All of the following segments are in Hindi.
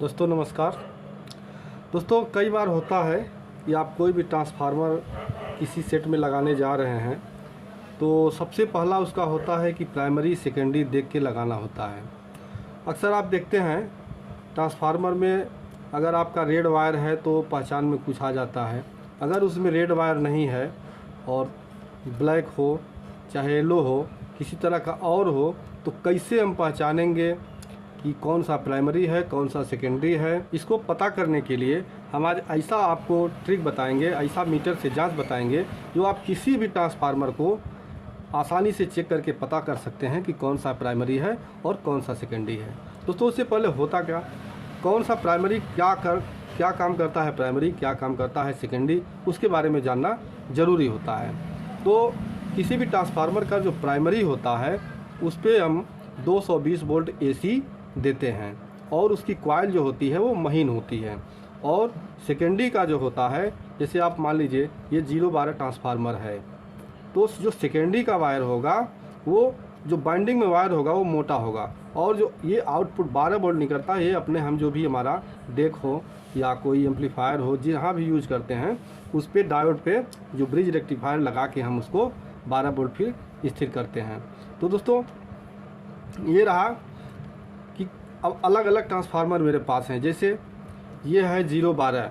दोस्तों नमस्कार। दोस्तों कई बार होता है कि आप कोई भी ट्रांसफार्मर किसी सेट में लगाने जा रहे हैं तो सबसे पहला उसका होता है कि प्राइमरी सेकेंडरी देख के लगाना होता है। अक्सर आप देखते हैं ट्रांसफार्मर में अगर आपका रेड वायर है तो पहचान में कुछ आ जाता है, अगर उसमें रेड वायर नहीं है और ब्लैक हो चाहे येलो हो किसी तरह का और हो तो कैसे हम पहचानेंगे कि कौन सा प्राइमरी है कौन सा सेकेंडरी है। इसको पता करने के लिए हम आज ऐसा आपको ट्रिक बताएंगे, ऐसा मीटर से जांच बताएंगे जो आप किसी भी ट्रांसफार्मर को आसानी से चेक करके पता कर सकते हैं कि कौन सा प्राइमरी है और कौन सा सेकेंडरी है। दोस्तों उससे पहले होता क्या, कौन सा प्राइमरी क्या काम करता है, प्राइमरी क्या काम करता है सेकेंडरी, उसके बारे में जानना ज़रूरी होता है। तो किसी भी ट्रांसफार्मर का जो प्राइमरी होता है उस पर हम 220 वोल्ट AC देते हैं और उसकी कॉइल जो होती है वो महीन होती है। और सेकेंडरी का जो होता है, जैसे आप मान लीजिए ये 012 ट्रांसफार्मर है तो जो सेकेंडरी का वायर होगा वो जो बाइंडिंग में वायर होगा वो मोटा होगा और जो ये आउटपुट 12 वोल्ट निकलता है ये अपने हम जो भी हमारा डेक हो या कोई एम्पलीफायर हो जहाँ भी यूज करते हैं उस पर डायोड पे जो ब्रिज रेक्टिफायर लगा के हम उसको 12 वोल्ट फिर स्थिर करते हैं। तो दोस्तों ये रहा कि अब अलग अलग ट्रांसफार्मर मेरे पास हैं। जैसे ये है 012,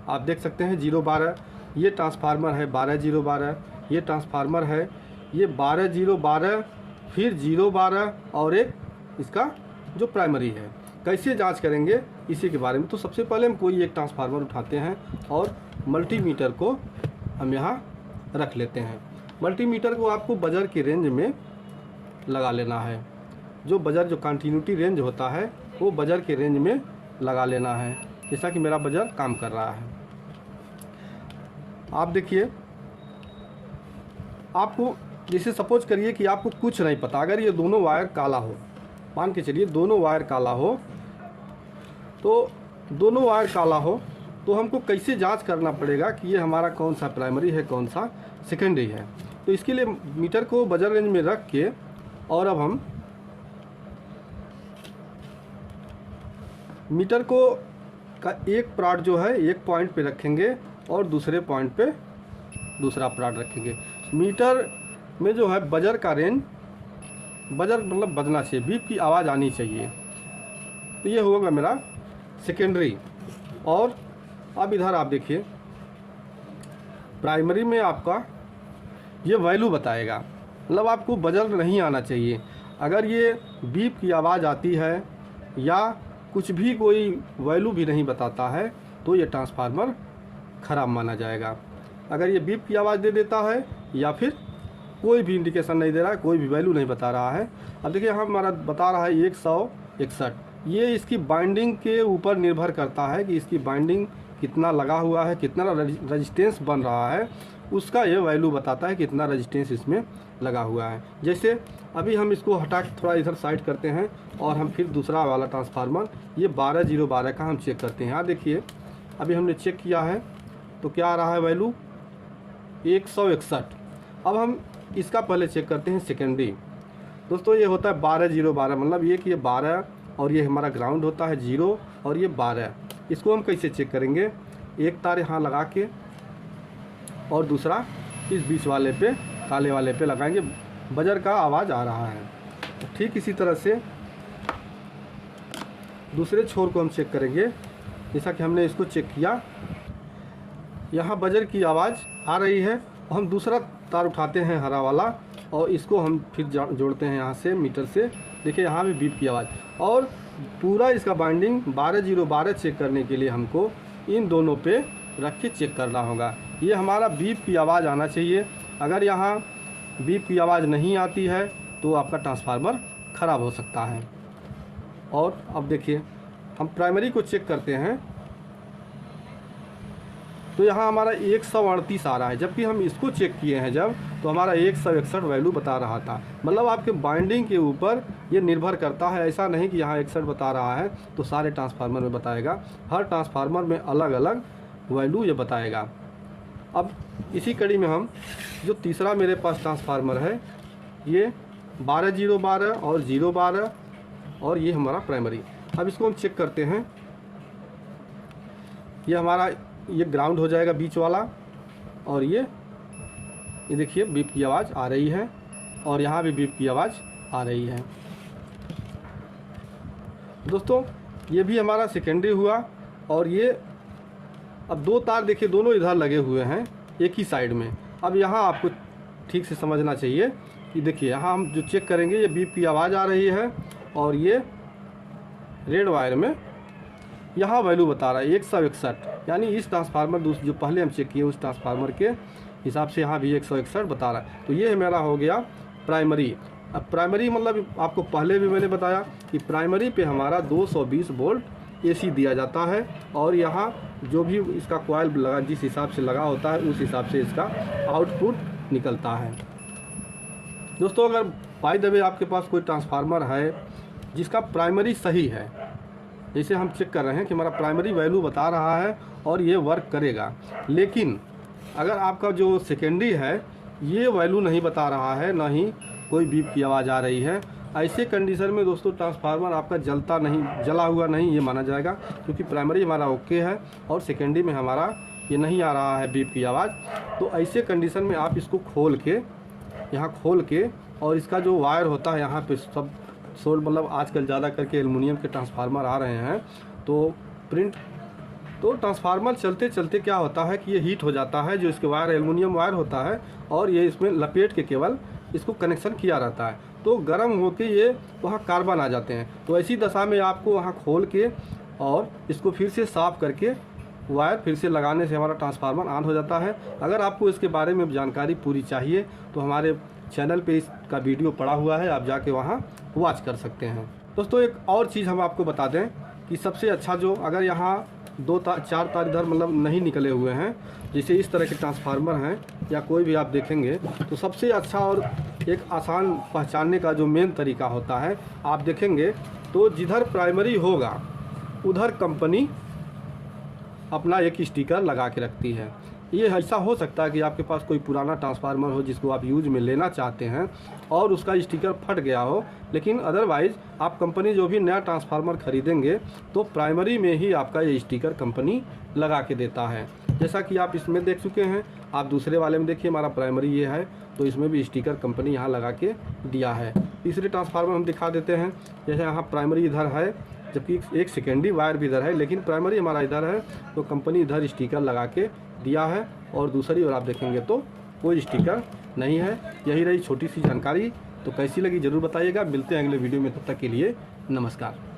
आप देख सकते हैं 012, ये ट्रांसफार्मर है 12012, ये ट्रांसफार्मर है ये 12012 फिर 012 और एक इसका जो प्राइमरी है। कैसे जांच करेंगे इसी के बारे में। तो सबसे पहले हम कोई एक ट्रांसफार्मर उठाते हैं और मल्टीमीटर को हम यहाँ रख लेते हैं। मल्टीमीटर को आपको बजर के रेंज में लगा लेना है, जो बजर जो कंटिन्यूटी रेंज होता है वो बजर के रेंज में लगा लेना है। जैसा कि मेरा बजर काम कर रहा है, आप देखिए। आपको जैसे सपोज करिए कि आपको कुछ नहीं पता, अगर ये दोनों वायर काला हो, मान के चलिए दोनों वायर काला हो, तो दोनों वायर काला हो तो हमको कैसे जांच करना पड़ेगा कि ये हमारा कौन सा प्राइमरी है कौन सा सेकेंडरी है। तो इसके लिए मीटर को बजर रेंज में रख के और अब हम मीटर को का एक प्राट जो है एक पॉइंट पे रखेंगे और दूसरे पॉइंट पे दूसरा प्राट रखेंगे। मीटर में जो है बजर का रेंज, बजर मतलब बजना चाहिए, बीप की आवाज़ आनी चाहिए। तो ये होगा मेरा सेकेंडरी। और अब इधर आप देखिए प्राइमरी में आपका ये वैल्यू बताएगा, मतलब आपको बजर नहीं आना चाहिए। अगर ये बीप की आवाज़ आती है या कुछ भी कोई वैल्यू भी नहीं बताता है तो ये ट्रांसफार्मर ख़राब माना जाएगा। अगर ये बीप की आवाज़ दे देता है या फिर कोई भी इंडिकेशन नहीं दे रहा है, कोई भी वैल्यू नहीं बता रहा है। अब देखिए यहाँ हमारा बता रहा है 161, ये इसकी बाइंडिंग के ऊपर निर्भर करता है कि इसकी बाइंडिंग कितना लगा हुआ है, कितना रजिस्टेंस बन रहा है, उसका ये वैल्यू बताता है कितना रजिस्टेंस इसमें लगा हुआ है। जैसे अभी हम इसको हटा के थोड़ा इधर साइड करते हैं और हम फिर दूसरा वाला ट्रांसफार्मर ये 12012 का हम चेक करते हैं। यहाँ देखिए अभी हमने चेक किया है तो क्या आ रहा है वैल्यू 161। अब हम इसका पहले चेक करते हैं सेकेंडरी। दोस्तों ये होता है 12012, मतलब ये कि ये 12 और ये हमारा ग्राउंड होता है 0 और ये 12। इसको हम कैसे चेक करेंगे, एक तार यहाँ लगा के और दूसरा इस बीच वाले पे काले वाले पे लगाएंगे, बजर का आवाज़ आ रहा है। ठीक इसी तरह से दूसरे छोर को हम चेक करेंगे। जैसा कि हमने इसको चेक किया, यहाँ बजर की आवाज़ आ रही है और हम दूसरा तार उठाते हैं हरा वाला और इसको हम फिर जोड़ते हैं यहाँ से मीटर से। देखिए यहाँ भी बीप की आवाज़, और पूरा इसका बाइंडिंग 12012 चेक करने के लिए हमको इन दोनों पे रख के चेक करना होगा। ये हमारा बीप की आवाज़ आना चाहिए। अगर यहाँ बीप की आवाज़ नहीं आती है तो आपका ट्रांसफार्मर ख़राब हो सकता है। और अब देखिए हम प्राइमरी को चेक करते हैं तो यहाँ हमारा 138 आ रहा है, जबकि हम इसको चेक किए हैं जब तो हमारा 161 वैल्यू बता रहा था। मतलब आपके बाइंडिंग के ऊपर ये निर्भर करता है, ऐसा नहीं कि यहाँ 61 बता रहा है तो सारे ट्रांसफार्मर में बताएगा। हर ट्रांसफार्मर में अलग अलग वैल्यू ये बताएगा। अब इसी कड़ी में हम जो तीसरा मेरे पास ट्रांसफार्मर है ये 12012 और 012 और ये हमारा प्राइमरी। अब इसको हम चेक करते हैं ये हमारा ये ग्राउंड हो जाएगा बीच वाला, और ये देखिए बीप की आवाज़ आ रही है, और यहाँ भी बीप की आवाज़ आ रही है। दोस्तों ये भी हमारा सेकेंडरी हुआ। और ये अब 2 तार देखिए दोनों इधर लगे हुए हैं एक ही साइड में। अब यहाँ आपको ठीक से समझना चाहिए कि देखिए यहाँ हम जो चेक करेंगे, ये बीप की आवाज़ आ रही है, और ये रेड वायर में यहाँ वैल्यू बता रहा है 161, यानी इस ट्रांसफार्मर जो पहले हम चेक किए उस ट्रांसफार्मर के हिसाब से यहाँ भी 161 बता रहा है। तो ये मेरा हो गया प्राइमरी। अब प्राइमरी मतलब आपको पहले भी मैंने बताया कि प्राइमरी पे हमारा 220 वोल्ट एसी दिया जाता है, और यहाँ जो भी इसका कॉइल लगा जिस हिसाब से लगा होता है उस हिसाब से इसका आउटपुट निकलता है। दोस्तों अगर बाय द वे आपके पास कोई ट्रांसफार्मर है जिसका प्राइमरी सही है, जैसे हम चेक कर रहे हैं कि हमारा प्राइमरी वैल्यू बता रहा है और ये वर्क करेगा, लेकिन अगर आपका जो सेकेंडरी है ये वैल्यू नहीं बता रहा है, ना ही कोई बीप की आवाज़ आ रही है, ऐसे कंडीशन में दोस्तों ट्रांसफार्मर आपका जला हुआ नहीं ये माना जाएगा, क्योंकि प्राइमरी हमारा ओके है और सेकेंडरी में हमारा ये नहीं आ रहा है बीप की आवाज़। तो ऐसे कंडीशन में आप इसको खोल के यहाँ खोल के, और इसका जो वायर होता है यहाँ पे सब सोल्ड, मतलब आजकल ज़्यादा करके एल्युमिनियम के ट्रांसफार्मर आ रहे हैं, तो ट्रांसफार्मर चलते चलते क्या होता है कि ये हीट हो जाता है, जो इसके वायर एल्युमिनियम वायर होता है, और ये इसमें लपेट के केवल इसको कनेक्शन किया रहता है, तो गर्म होके ये वहाँ कार्बन आ जाते हैं। तो ऐसी दशा में आपको वहाँ खोल के और इसको फिर से साफ़ करके वायर फिर से लगाने से हमारा ट्रांसफार्मर ऑन हो जाता है। अगर आपको इसके बारे में जानकारी पूरी चाहिए तो हमारे चैनल पे इसका वीडियो पड़ा हुआ है, आप जाके वहाँ वॉच कर सकते हैं। दोस्तों एक और चीज़ हम आपको बता दें कि सबसे अच्छा जो, अगर यहाँ 4 तार इधर मतलब नहीं निकले हुए हैं, जैसे इस तरह के ट्रांसफार्मर हैं या कोई भी आप देखेंगे, तो सबसे अच्छा और एक आसान पहचानने का जो मेन तरीका होता है, आप देखेंगे तो जिधर प्राइमरी होगा उधर कंपनी अपना एक स्टिकर लगा के रखती है। ये ऐसा हो सकता है कि आपके पास कोई पुराना ट्रांसफार्मर हो जिसको आप यूज में लेना चाहते हैं और उसका स्टिकर फट गया हो, लेकिन अदरवाइज़ आप कंपनी जो भी नया ट्रांसफार्मर खरीदेंगे तो प्राइमरी में ही आपका ये स्टिकर कंपनी लगा के देता है। जैसा कि आप इसमें देख चुके हैं, आप दूसरे वाले में देखिए हमारा प्राइमरी ये है, तो इसमें भी स्टिकर कंपनी यहाँ लगा के दिया है। तीसरे ट्रांसफार्मर हम दिखा देते हैं, जैसे यहाँ प्राइमरी इधर है जबकि एक सेकेंडरी वायर भी इधर है, लेकिन प्राइमरी हमारा इधर है, तो कंपनी इधर स्टिकर लगा के दिया है, और दूसरी ओर आप देखेंगे तो कोई स्टिकर नहीं है। यही रही छोटी सी जानकारी। तो कैसी लगी ज़रूर बताइएगा। मिलते हैं अगले वीडियो में, तब तक के लिए नमस्कार।